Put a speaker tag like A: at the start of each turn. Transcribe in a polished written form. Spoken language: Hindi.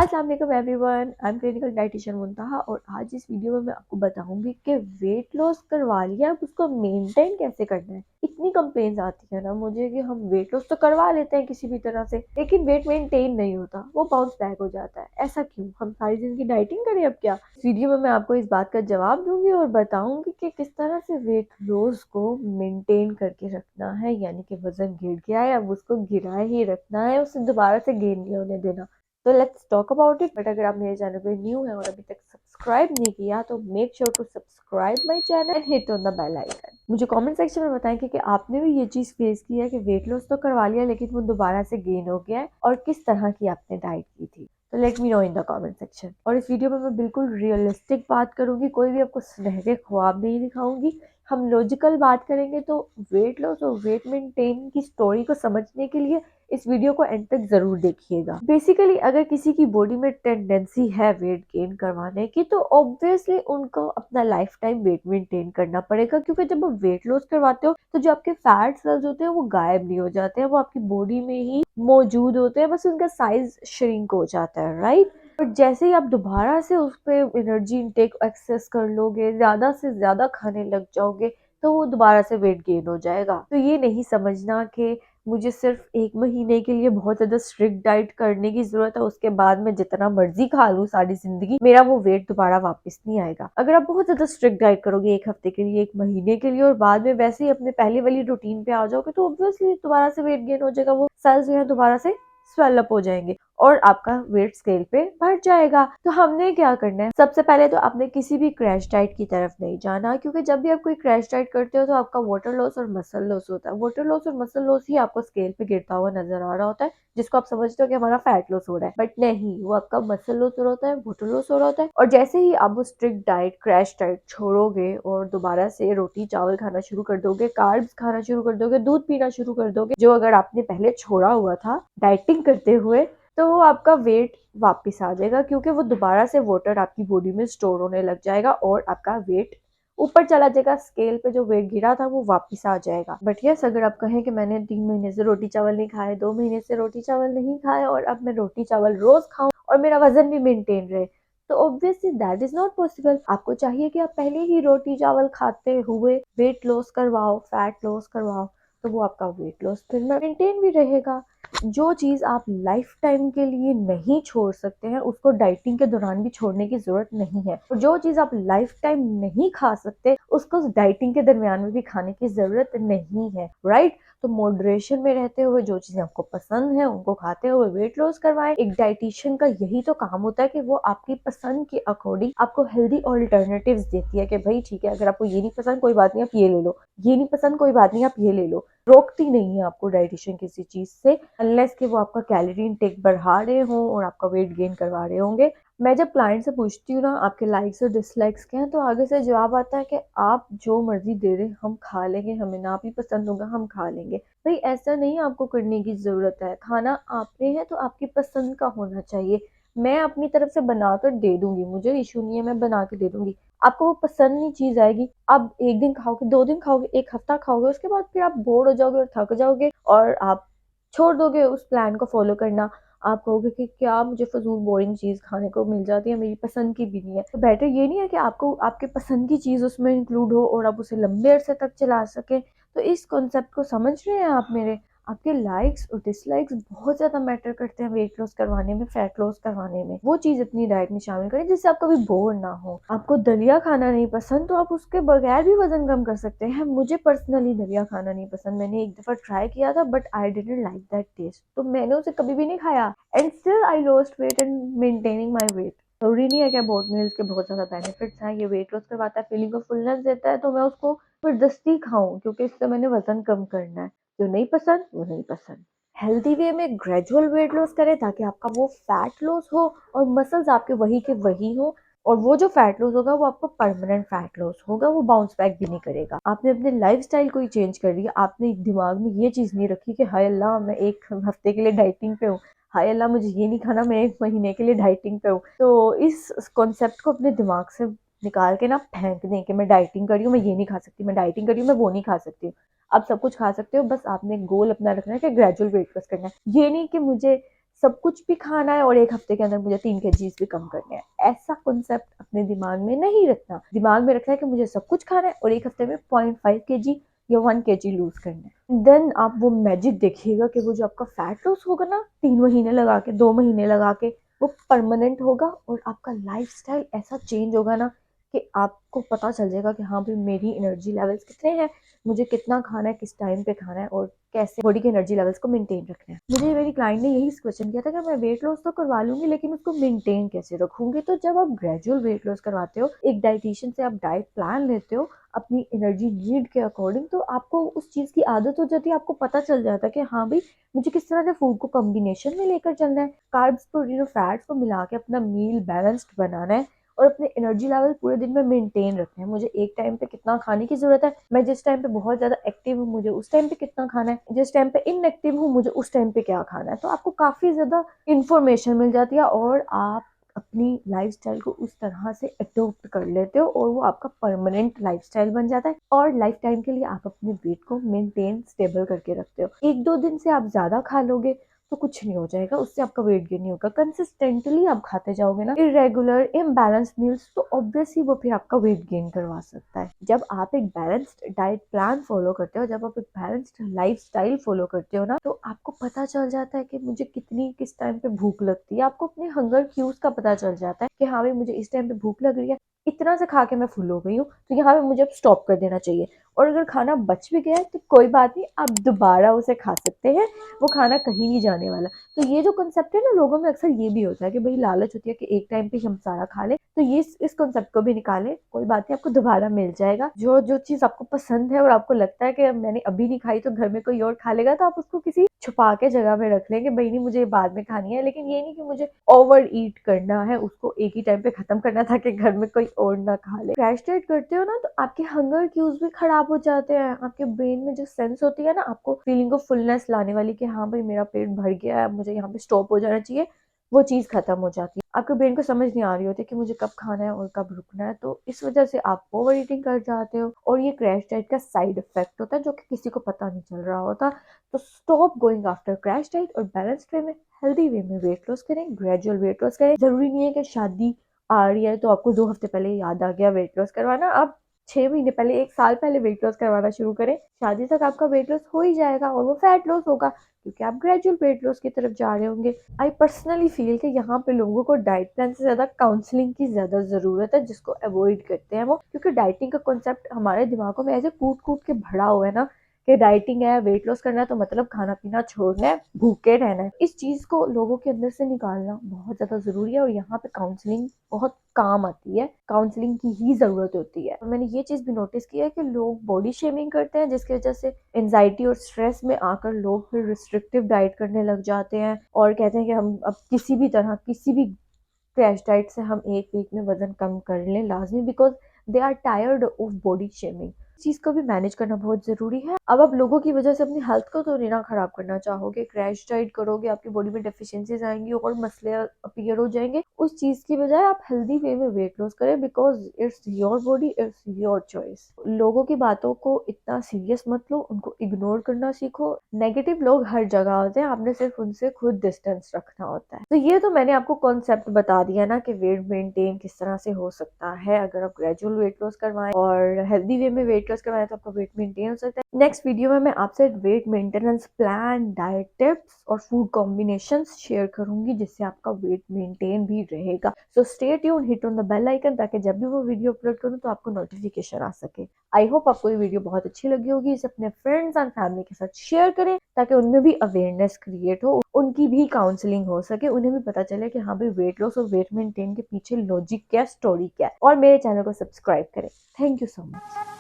A: अस्सलाम वालेकुम everyone, I am clinical dietitian Muntaha और आज इस वीडियो में मैं आपको बताऊंगी कि वेट लॉस करवा लिया अब उसको मेंटेन कैसे करना है। इतनी कंप्लेंट्स आती है ना मुझे कि हम वेट लॉस तो करवा लेते हैं किसी भी तरह से, लेकिन वेट मेंटेन नहीं होता, वो बाउंस बैक हो जाता है। ऐसा क्यों? हम सारी जिंदगी डाइटिंग करें अब क्या? इस वीडियो में मैं आपको इस बात का जवाब दूंगी और बताऊंगी कि किस तरह से वेट लॉस को मेंटेन करके रखना है, यानी कि वजन गिर गया है अब उसको गिरा ही रखना है, उसे दोबारा से गेन नहीं होने देना। तो let's talk about it. But अगर आप मेरे चैनल पे न्यू है और अभी तक सब्सक्राइब नहीं किया तो make sure to subscribe my channel and hit on the bell icon. मुझे कमेंट सेक्शन में बताएं कि आपने भी ये चीज फेस की है कि वेट लॉस तो करवा लिया लेकिन वो दोबारा से गेन हो गया है, और किस तरह की आपने डाइट की थी। तो let me know in the comment section. और इस वीडियो में मैं बिल्कुल रियलिस्टिक बात करूंगी, कोई भी आपको सुनहरे ख्वाब नहीं दिखाऊंगी। हम लॉजिकल बात करेंगे। तो वेट लॉस और वेट मेंटेन की स्टोरी को समझने के लिए इस वीडियो को एंड तक जरूर देखिएगा। बेसिकली अगर किसी की बॉडी में टेंडेंसी है वेट गेन करवाने की तो ऑब्वियसली उनको अपना लाइफ टाइम वेट मेंटेन करना पड़ेगा, क्योंकि जब आप वेट लॉस करवाते हो तो जो आपके फैट सेल्स होते हैं वो गायब नहीं हो जाते हैं, वो आपकी बॉडी में ही मौजूद होते हैं, बस उनका साइज श्रिंक हो जाता है, राइट। और जैसे ही आप दोबारा से उस पर एनर्जी इनटेक एक्सेस कर लोगे, ज्यादा से ज्यादा खाने लग जाओगे, तो वो दोबारा से वेट गेन हो जाएगा। तो ये नहीं समझना कि मुझे सिर्फ 1 महीने के लिए बहुत ज्यादा स्ट्रिक्ट डाइट करने की जरूरत है, उसके बाद मैं जितना मर्जी खा लूं सारी जिंदगी, मेरा वो वेट दोबारा वापस नहीं आएगा। अगर आप बहुत ज्यादा स्ट्रिक्ट डाइट करोगे 1 हफ्ते के लिए, 1 महीने के लिए, और बाद में वैसे ही अपने पहले वाली रूटीन पे आ जाओगे, तो ऑब्वियसली दोबारा से वेट गेन हो जाएगा, वो सेल्स जो है दोबारा से स्वेल अप हो जाएंगे और आपका वेट स्केल पे बढ़ जाएगा। तो हमने क्या करना है, सबसे पहले तो आपने किसी भी क्रैश डाइट की तरफ नहीं जाना, क्योंकि जब भी आप कोई क्रैश डाइट करते हो तो आपका वाटर लॉस और मसल लॉस होता है। वाटर लॉस और मसल लॉस ही आपको स्केल पे गिरता हुआ नजर आ रहा होता है, जिसको आप समझते हो कि हमारा फैट लॉस हो रहा है, बट नहीं, वो आपका मसल लॉस हो रहा होता है, वाटर लॉस हो रहा होता है। और जैसे ही आप वो स्ट्रिक्ट डाइट क्रैश डाइट छोड़ोगे और दोबारा से रोटी चावल खाना शुरू कर दोगे, कार्ब्स खाना शुरू कर दोगे, दूध पीना शुरू कर दोगे, जो अगर आपने पहले छोड़ा हुआ था डाइटिंग करते हुए, तो वो आपका वेट वापस आ जाएगा, क्योंकि वो दोबारा से वाटर आपकी बॉडी में स्टोर होने लग जाएगा और आपका वेट ऊपर चला जाएगा। स्केल पे जो वेट गिरा था वो वापस आ जाएगा। बट यस, अगर आप कहें कि मैंने 3 महीने से रोटी चावल नहीं खाए, 2 महीने से रोटी चावल नहीं खाए, और अब मैं रोटी चावल रोज खाऊं और मेरा वजन भी मेंटेन रहे, तो obviously that is not possible. आपको चाहिए कि आप पहले ही रोटी चावल खाते हुए वेट लॉस करवाओ, फैट लॉस करवाओ, तो वो आपका वेट लॉस फिर मेंटेन भी रहेगा। जो चीज आप लाइफ टाइम के लिए नहीं छोड़ सकते हैं उसको डाइटिंग के दौरान भी छोड़ने की जरूरत नहीं है, और जो चीज आप लाइफ टाइम नहीं खा सकते उसको डाइटिंग के दरमियान में भी खाने की जरूरत नहीं है, राइट। तो मॉडरेशन में रहते हुए जो चीजें आपको पसंद है उनको खाते हुए वेट लॉस करवाएं। एक डाइटिशियन का यही तो काम होता है कि वो आपकी पसंद के अकॉर्डिंग आपको हेल्दी ऑल्टरनेटिव्स देती है कि भाई ठीक है, अगर आपको ये नहीं पसंद कोई बात नहीं, आप ये ले लो, ये नहीं पसंद कोई बात नहीं, आप ये ले लो। रोकती नहीं है आपको डाइटिशियन किसी चीज से, अनलेस कि वो आपका कैलोरी इनटेक बढ़ा रहे हो और आपका वेट गेन करवा रहे होंगे। मैं जब क्लाइंट से पूछती हूँ ना आपके लाइक्स और डिसलाइक्स क्या हैं, तो आगे से जवाब आता है कि आप जो मर्जी दे रहे हम खा लेंगे, हमें ना भी पसंद होगा हम खा लेंगे। भाई ऐसा नहीं आपको करने की जरूरत है, खाना आपने है तो आपकी पसंद का होना चाहिए। मैं अपनी तरफ से बनाकर दे दूंगी, मुझे इशू नहीं है, मैं बना के दे दूंगी। आपको वो पसंद नहीं चीज आएगी, आप 1 दिन खाओगे, 2 दिन खाओगे, 1 हफ्ता खाओगे, उसके बाद फिर आप बोर हो जाओगे और थक जाओगे और आप छोड़ दोगे उस प्लान को फॉलो करना। आप कहोगे कि क्या मुझे फजूल बोरिंग चीज खाने को मिल जाती है, मेरी पसंद की भी नहीं है। तो बेटर ये नहीं है कि आपको आपके पसंद की चीज उसमें इंक्लूड हो और आप उसे लंबे अरसे तक चला सके। तो इस कॉन्सेप्ट को समझ रहे हैं आप मेरे? आपके लाइक्स और डिसलाइक्स बहुत ज्यादा मैटर करते हैं वेट लॉस करवाने में, फैट लॉस करवाने में। वो चीज अपनी डाइट में शामिल करें जिससे आप कभी बोर ना हो। आपको दलिया खाना नहीं पसंद तो आप उसके बगैर भी वजन कम कर सकते हैं। मुझे पर्सनली दलिया खाना नहीं पसंद, मैंने एक दफा ट्राई किया था but I didn't like that taste, तो मैंने उसे कभी भी नहीं खाया and still I lost weight and maintaining my weight. जरूरी नहीं है कि बोट मील्स के बहुत ज्यादा बेनिफिट्स हैं, ये वेट लॉस करवाता है, फीलिंग ऑफ फुलनेस देता है, तो मैं उसको जबरदस्ती खाऊं क्योंकि इससे मैंने वजन कम करना है। जो नहीं पसंद वो नहीं पसंद। हेल्दी वे में ग्रेजुअल वेट लॉस करें ताकि आपका वो फैट लॉस हो और मसल्स आपके वही के वही हो, और वो जो फैट लॉस होगा वो आपको परमानेंट फैट लॉस होगा, वो बाउंस बैक भी नहीं करेगा। आपने अपने लाइफस्टाइल को ही चेंज कर दिया, आपने दिमाग में ये चीज नहीं रखी कि हाय अल्लाह मैं 1 हफ्ते के लिए डाइटिंग पे हूँ, हाय अल्लाह मुझे ये नहीं खाना, मैं 1 महीने के लिए डाइटिंग पे हूँ। तो इस कॉन्सेप्ट को अपने दिमाग से निकाल के ना फेंक दें कि मैं डाइटिंग कर रही हूँ, मैं ये नहीं खा सकती, मैं डाइटिंग कर रही हूँ, मैं वो नहीं खा सकती हूँ। आप सब कुछ खा सकते हो, बस आपने गोल अपना रखना है कि ग्रेजुअल वेट लॉस करना है। ये नहीं कि मुझे सब कुछ भी खाना है और 1 हफ्ते के अंदर मुझे 3 केजीज़ भी कम करने हैं। ऐसा कॉन्सेप्ट अपने दिमाग में नहीं रखना। दिमाग में रखना है कि मुझे सब कुछ खाना है और 1 हफ्ते में 0.5 केजी या 1 केजी लूज़ करना है। देन आप वो मैजिक देखिएगा कि वो जो आपका फैट लॉस होगा ना 3 महीने लगा के, 2 महीने लगा के, वो परमानेंट होगा और आपका लाइफ़स्टाइल ऐसा चेंज होगा ना कि आपको पता चल जाएगा कि हाँ भाई मेरी एनर्जी लेवल्स कितने हैं, मुझे कितना खाना है, किस टाइम पे खाना है और कैसे बॉडी के एनर्जी लेवल्स को मेंटेन रखना है। मुझे मेरी क्लाइंट ने यही क्वेश्चन किया था कि मैं वेट लॉस तो करवा लूंगी लेकिन उसको मेंटेन कैसे रखूंगी। तो जब आप ग्रेजुअल वेट लॉस करवाते हो, एक डाइटिशियन से आप डाइट प्लान लेते हो अपनी एनर्जी नीड के अकॉर्डिंग, तो आपको उस चीज़ की आदत हो जाती है। आपको पता चल जाता है कि हाँ भाई मुझे किस तरह से फूड को कॉम्बिनेशन में लेकर चलना है, कार्ब्स प्रोटीन और फैट्स को मिला के अपना मील बैलेंस्ड बनाना है और अपने एनर्जी लेवल पूरे दिन में मेंटेन रखना है। मुझे एक टाइम पे कितना खाने की जरूरत है, मैं जिस टाइम पे बहुत ज्यादा एक्टिव हूँ मुझे उस टाइम पे कितना खाना है, जिस टाइम पे इनएक्टिव हूँ मुझे उस टाइम पे क्या खाना है। तो आपको काफी ज्यादा इंफॉर्मेशन मिल जाती है और आप अपनी लाइफस्टाइल को उस तरह से अडोप्ट कर लेते हो और वो आपका परमानेंट लाइफस्टाइल बन जाता है और लाइफ टाइम के लिए आप अपने वेट को मेंटेन स्टेबल करके रखते हो। 1-2 दिन से आप ज्यादा खा लोगे तो कुछ नहीं हो जाएगा, उससे आपका वेट गेन नहीं होगा। कंसिस्टेंटली आप खाते जाओगे ना इरेगुलर इम्बैलेंस्ड मील्स, तो ऑब्वियसली वो फिर आपका वेट गेन करवा सकता है। जब आप एक बैलेंस्ड डाइट प्लान फॉलो करते हो, जब आप एक बैलेंस्ड लाइफ स्टाइल फॉलो करते हो ना, तो आपको पता चल जाता है कि मुझे कितनी किस टाइम पे भूख लगती है। आपको अपने हंगर क्यूज का पता चल जाता है कि हाँ भाई मुझे इस टाइम पे भूख लग रही है, इतना से खा के मैं फुल हो गई हूँ, तो यहाँ पे मुझे अब स्टॉप कर देना चाहिए। और अगर खाना बच भी गया है तो कोई बात नहीं, आप दोबारा उसे खा सकते हैं, वो खाना कहीं नहीं जाने वाला। तो ये जो कंसेप्ट है ना, लोगों में अक्सर ये भी होता है कि भाई लालच होती है कि एक टाइम पे हम सारा खा ले, तो ये इस कंसेप्ट को भी निकाले, कोई बात नहीं, आपको दोबारा मिल जाएगा। जो जो चीज आपको पसंद है और आपको लगता है कि मैंने अभी नहीं खाई तो घर में कोई और खा लेगा, तो आप उसको किसी छुपा के जगह पे रख लेंगे, भाई नहीं मुझे बाद में खानी है। लेकिन ये नहीं कि मुझे ओवर ईट करना है, उसको एक ही टाइम पे खत्म करना था कि घर में कोई और ना खा ले। क्रैश डाइट करते हो ना तो आपके हंगर क्यूज भी खराब हो जाते हैं। आपके ब्रेन में जो सेंस होती है ना आपको फीलिंग ऑफ फुलनेस लाने वाली कि हाँ भाई मेरा पेट भर गया है, मुझे यहाँ पे स्टॉप हो जाना चाहिए, वो चीज खत्म हो जाती है। आपके ब्रेन को समझ नहीं आ रही होती कि मुझे कब खाना है और कब रुकना है, तो इस वजह से आप ओवर ईटिंग कर जाते हो और ये क्रैश डाइट का साइड इफेक्ट होता है जो कि किसी को पता नहीं चल रहा होता। तो stop going after crash diet और बैलेंस्ड वे में, हेल्दी वे में वेट लॉस करें, ग्रेजुअल वेट लॉस करें। जरूरी नहीं है कि शादी आ रही है तो आपको 2 हफ्ते पहले याद आ गया वेट लॉस करवाना, आप 6 महीने पहले, 1 साल पहले वेट लॉस करवाना शुरू करें। शादी तक आपका वेट लॉस हो ही जाएगा और वो फैट लॉस होगा क्योंकि आप ग्रेजुअल वेट लॉस की तरफ जा रहे होंगे। आई पर्सनली फील कि यहाँ पे लोगों को डाइट प्लान से ज्यादा काउंसलिंग की ज्यादा जरूरत है, जिसको अवॉइड करते हैं वो, क्योंकि डाइटिंग का कॉन्सेप्ट हमारे दिमागों में ऐसे कूट कूट के भरा हुआ है ना कि डाइटिंग है, वेट लॉस करना है तो मतलब खाना पीना छोड़ना है, भूखे रहना है। इस चीज को लोगों के अंदर से निकालना बहुत ज्यादा जरूरी है और यहाँ पे काउंसलिंग बहुत काम आती है, काउंसलिंग की ही जरूरत होती है। और मैंने ये चीज भी नोटिस किया है कि लोग बॉडी शेमिंग करते हैं, जिसकी वजह से एंजाइटी और स्ट्रेस में आकर लोग फिर रिस्ट्रिक्टिव डाइट करने लग जाते हैं और कहते हैं कि हम अब किसी भी तरह किसी भी क्रैश डाइट से हम 1 वीक में वजन कम कर लें लाजमी, because they are tired of body shaming. चीज को भी मैनेज करना बहुत जरूरी है। अब आप लोगों की वजह से अपनी हेल्थ को तो नहीं ना खराब करना चाहोगे, क्रैश डाइट करोगे आपकी बॉडी में डेफिशिएंसीज आएंगी और मसले अपीयर हो जाएंगे। उस चीज की बजाय आप हेल्दी वे में वेट लॉस करें, because it's your body, it's your choice. लोगों की बातों को इतना सीरियस मत लो, उनको इग्नोर करना सीखो। नेगेटिव लोग हर जगह होते हैं, आपने सिर्फ उनसे खुद डिस्टेंस रखना होता है। तो ये तो मैंने आपको कॉन्सेप्ट बता दिया ना कि वेट मेंटेन किस तरह से हो सकता है अगर आप ग्रेजुअल वेट लॉस करवाएं और हेल्दी वे में वेट लॉस करवाएं तो आपका वेट मेंटेन हो सकता है। नेक्स्ट वीडियो में मैं आपसे weight maintenance plan, diet tips और फूड कॉम्बिनेशंस शेयर करूंगी जिससे आपका वेट मेंटेन भी रहेगा। So stay tuned, hit on the bell icon ताकि जब भी वो वीडियो अपलोड करूं तो आपको नोटिफिकेशन आ सके। आई होप आपको ये वीडियो बहुत अच्छी लगी होगी। इसे अपने फ्रेंड्स एंड फैमिली के साथ शेयर करें ताकि उनमें भी अवेयरनेस क्रिएट हो, उनकी भी काउंसलिंग हो सके, उन्हें भी पता चले कि हाँ भाई वेट लॉस और वेट मेंटेन के पीछे लॉजिक क्या, स्टोरी क्या है। और मेरे चैनल को सब्सक्राइब करें। Thank you so much.